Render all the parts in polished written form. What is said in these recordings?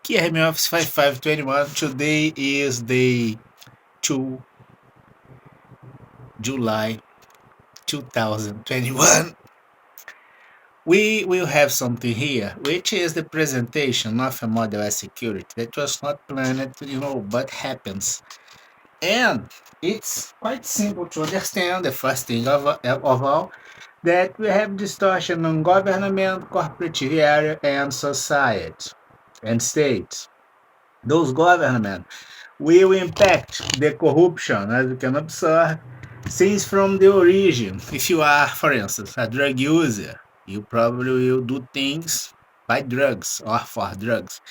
QRM Office 5521. Today is day 2 July 2021. We will have something here, which is the presentation of a model as security that was not planned, but happens. And it's quite simple to understand. The first thing of all, that we have distortion on government, corporate area, and society and states. Those government will impact the corruption, as you can observe, since from the origin. If you are, for instance, a drug user, you probably will do things by drugs or for drugs.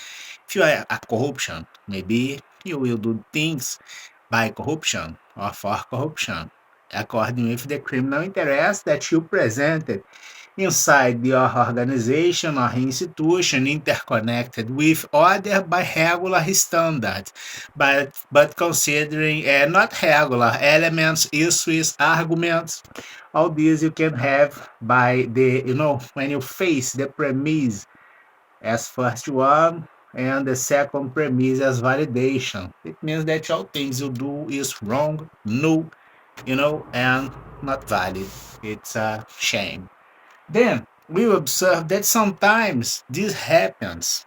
If you are a corruption, maybe you will do things by corruption or for corruption, according with the criminal interest that you presented inside your organization or institution, interconnected with other by regular standards, but considering not regular elements, issues, arguments. All these you can have by the, when you face the premise as first one and the second premise as validation. It means that all things you do is wrong, no, and not valid. It's a shame. Then we observe that sometimes this happens.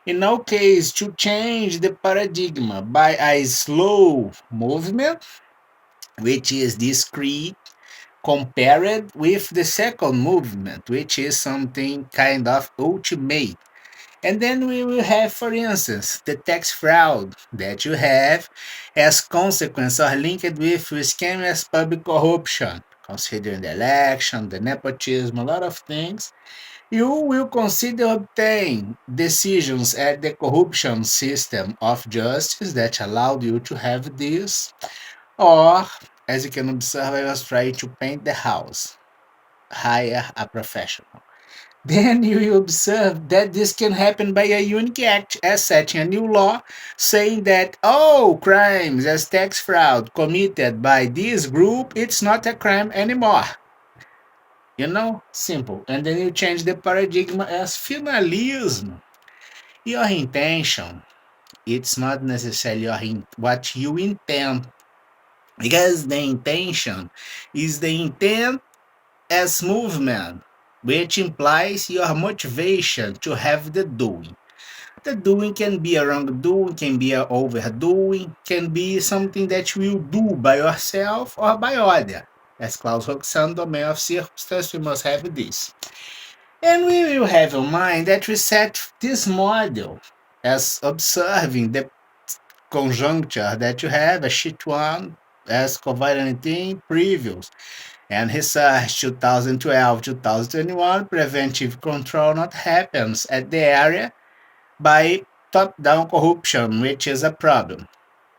In our case, to change the paradigm by a slow movement, which is discrete, compared with the second movement, which is something kind of ultimate. And then we will have, for instance, the tax fraud that you have as consequence or linked with scam as public corruption, considering the election, the nepotism, a lot of things. You will consider obtain decisions at the corruption system of justice that allowed you to have this, or as you can observe, I was trying to paint the house, hire a professional. Then you will observe that this can happen by a unique act as setting a new law saying that all crimes as tax fraud committed by this group, it's not a crime anymore. Simple. And then you change the paradigm as finalism. Your intention, it's not necessarily what you intend, because the intention is the intent as movement, which implies your motivation to have the doing. The doing can be a wrongdoing, can be a overdoing, can be something that you will do by yourself or by other. As Klaus Roxanne, domain of circumstance, we must have this. And we will have in mind that we set this model as observing the conjuncture that you have, a sheet 1 as COVID-19 previews, and research 2012 2021 preventive control not happens at the area by top-down corruption, which is a problem,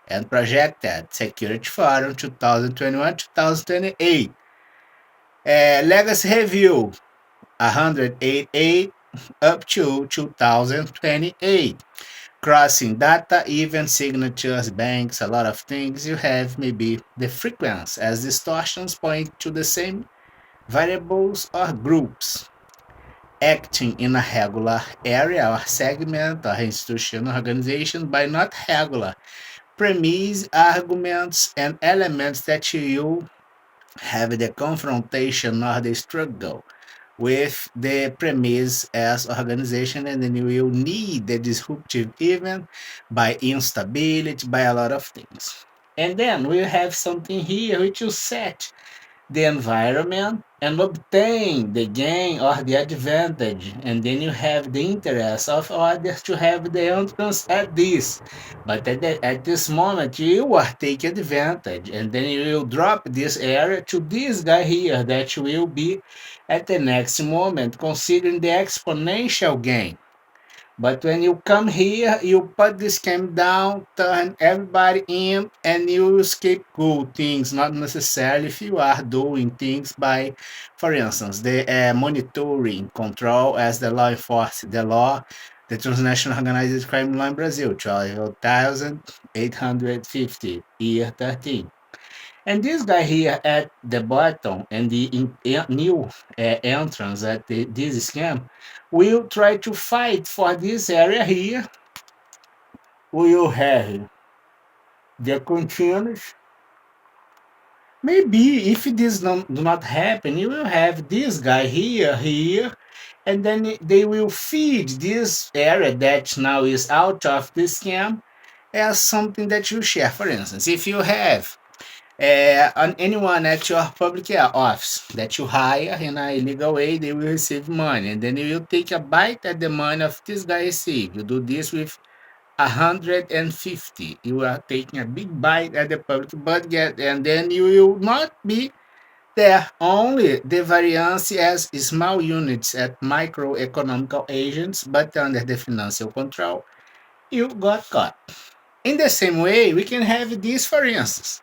and projected security forum 2021-2028. Legacy review 188 up to 2028. Crossing data, even signatures, banks, a lot of things. You have maybe the frequency as distortions point to the same variables or groups acting in a regular area or segment or institution organization by not regular premise, arguments, and elements that you have the confrontation or the struggle with the premise as organization, and then you will need the disruptive event by instability, by a lot of things. And then we have something here which you set the environment and obtain the gain or the advantage, and then you have the interest of others to have the entrance at this, but at this moment you are taking advantage, and then you will drop this area to this guy here that will be at the next moment considering the exponential gain. But when you come here, you put this cam down, turn everybody in, and you scapegoat things, not necessarily if you are doing things by, for instance, the monitoring control as the law enforcement, the law, the transnational organized crime law in Brazil, 12,850, year 13. And this guy here at the bottom and the new entrance at this scam will try to fight for this area here we will have the continuous. Maybe if this do not happen, you will have this guy here, and then they will feed this area that now is out of the scam as something that you share. For instance, if you have anyone at your public office that you hire in a illegal way, they will receive money, and then you will take a bite at the money of this guy receive. You do this with 150. You are taking a big bite at the public budget, and then you will not be there. Only the variance as small units at microeconomical agents, but under the financial control, you got caught. In the same way, we can have this, for instance,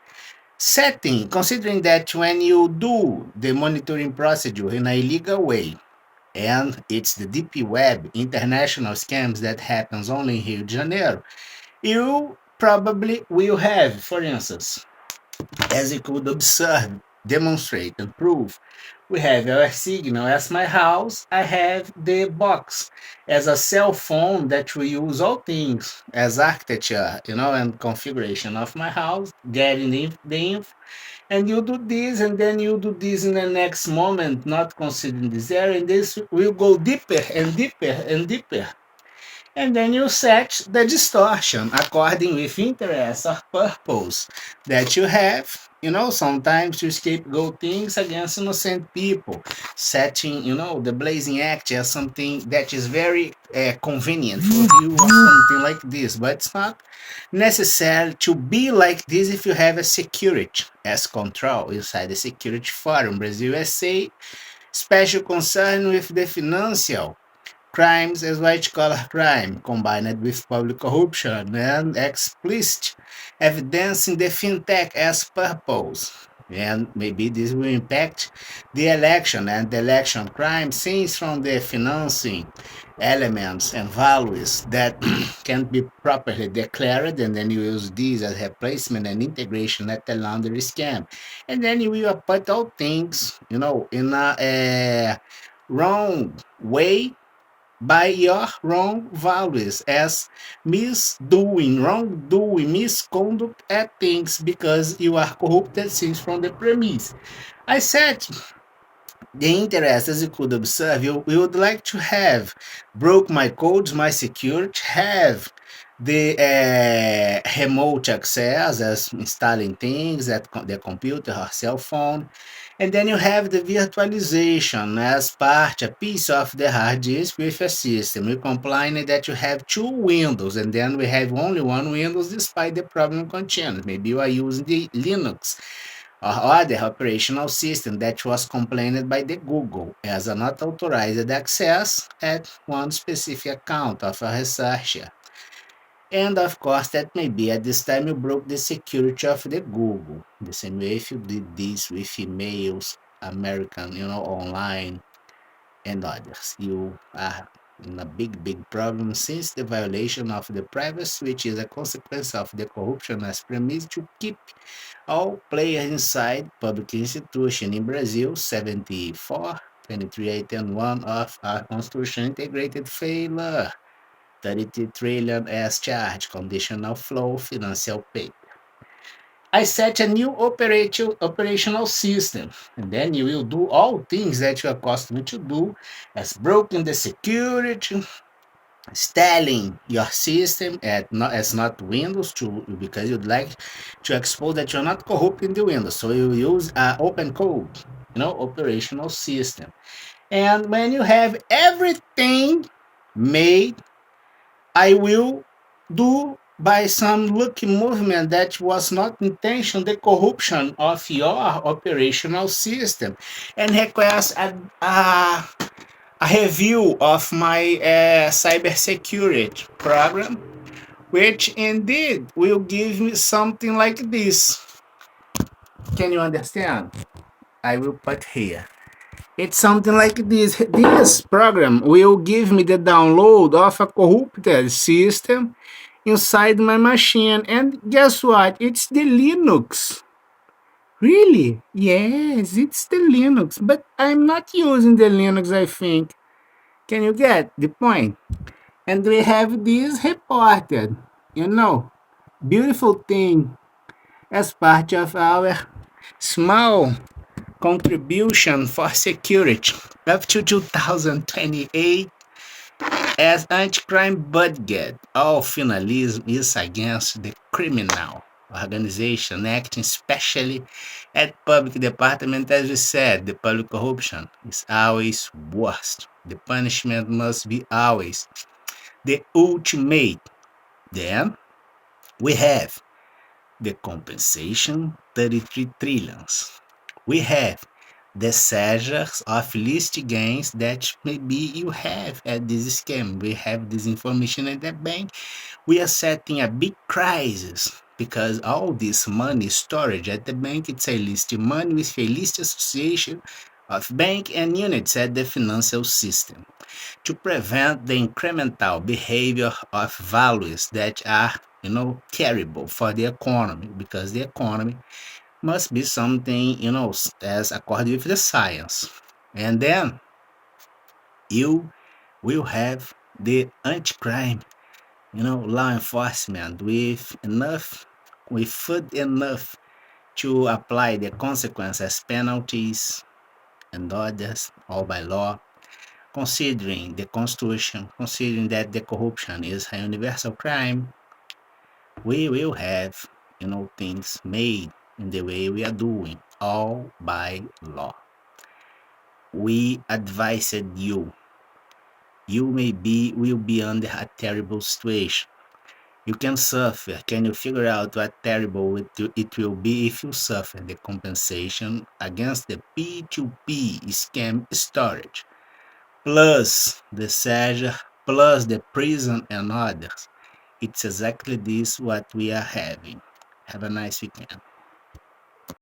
setting, considering that when you do the monitoring procedure in a legal way, and it's the DP Web international scams that happens only in Rio de Janeiro, you probably will have, for instance, as you could observe, demonstrate, and prove, we have our signal as my house. I have the box as a cell phone that we use all things as architecture, and configuration of my house, getting the info. And you do this, and then you do this in the next moment, not considering this area, and this will go deeper and deeper and deeper, and then you set the distortion according with interest or purpose that you have. Sometimes you scapegoat things against innocent people, setting, the blazing act as something that is very convenient for you or something like this. But it's not necessary to be like this if you have a security as control inside the security forum. Brazil USA, special concern with the financial crimes as white-collar crime, combined with public corruption and explicit evidence in the fintech as purpose. And maybe this will impact the election and the election crime since from the financing elements and values that can't be properly declared, and then you use these as replacement and integration at the laundry scam. And then you will put all things, in a wrong way by your wrong values as misdoing, wrongdoing, misconduct at things because you are corrupted since from the premise. I said the interest, as you could observe, you would like to have broke my codes, my security, have the remote access as installing things at the computer or cell phone, and then you have the virtualization as part, a piece of the hard disk with a system. We complain that you have two windows, and then we have only one Windows despite the problem continues. Maybe you are using the Linux or other operational system that was complained by the Google as a not authorized access at one specific account of a researcher. And of course, that may be at this time you broke the security of the Google. The same way if you did this with emails, American, online, and others. You are in a big problem since the violation of the privacy, which is a consequence of the corruption as premise to keep all players inside public institution in Brazil, 74, 23, 8, and 1 of our constitution integrated failure. 32 trillion as charge, conditional flow, financial pay. I set a new operational system, and then you will do all things that you are accustomed to do, as broken the security, installing your system as not Windows to because you'd like to expose that you're not corrupting the Windows. So you use open code, operational system. And when you have everything made, I will do by some lucky movement that was not intention the corruption of your operational system and request a review of my cybersecurity program, which indeed will give me something like this. Can you understand? I will put here. It's something like this. This program will give me the download of a corrupted system inside my machine. And guess what? It's the Linux. Really? Yes, it's the Linux. But I'm not using the Linux, I think. Can you get the point? And we have this reported. you know, beautiful thing as part of our small contribution for security up to 2028 as anti-crime budget. All finalism is against the criminal organization acting specially at public department. As we said, the public corruption is always worst. The punishment must be always the ultimate. Then we have the compensation 33 trillions. We have the seizures of least gains that maybe you have at this scam. We have this information at the bank. We are setting a big crisis because all this money storage at the bank, it's a list money with a list association of bank and units at the financial system to prevent the incremental behavior of values that are terrible for the economy, because the economy must be something as according with the science. And then you will have the anti-crime law enforcement with food enough to apply the consequences, penalties and others, all by law, considering the constitution, considering that the corruption is a universal crime. We will have things made in the way we are doing, all by law. We advised you will be under a terrible situation. You can suffer. Can you figure out what terrible it will be if you suffer the compensation against the P2P scam storage, plus the seizure, plus the prison and others? It's exactly this what we are having. Have a nice weekend.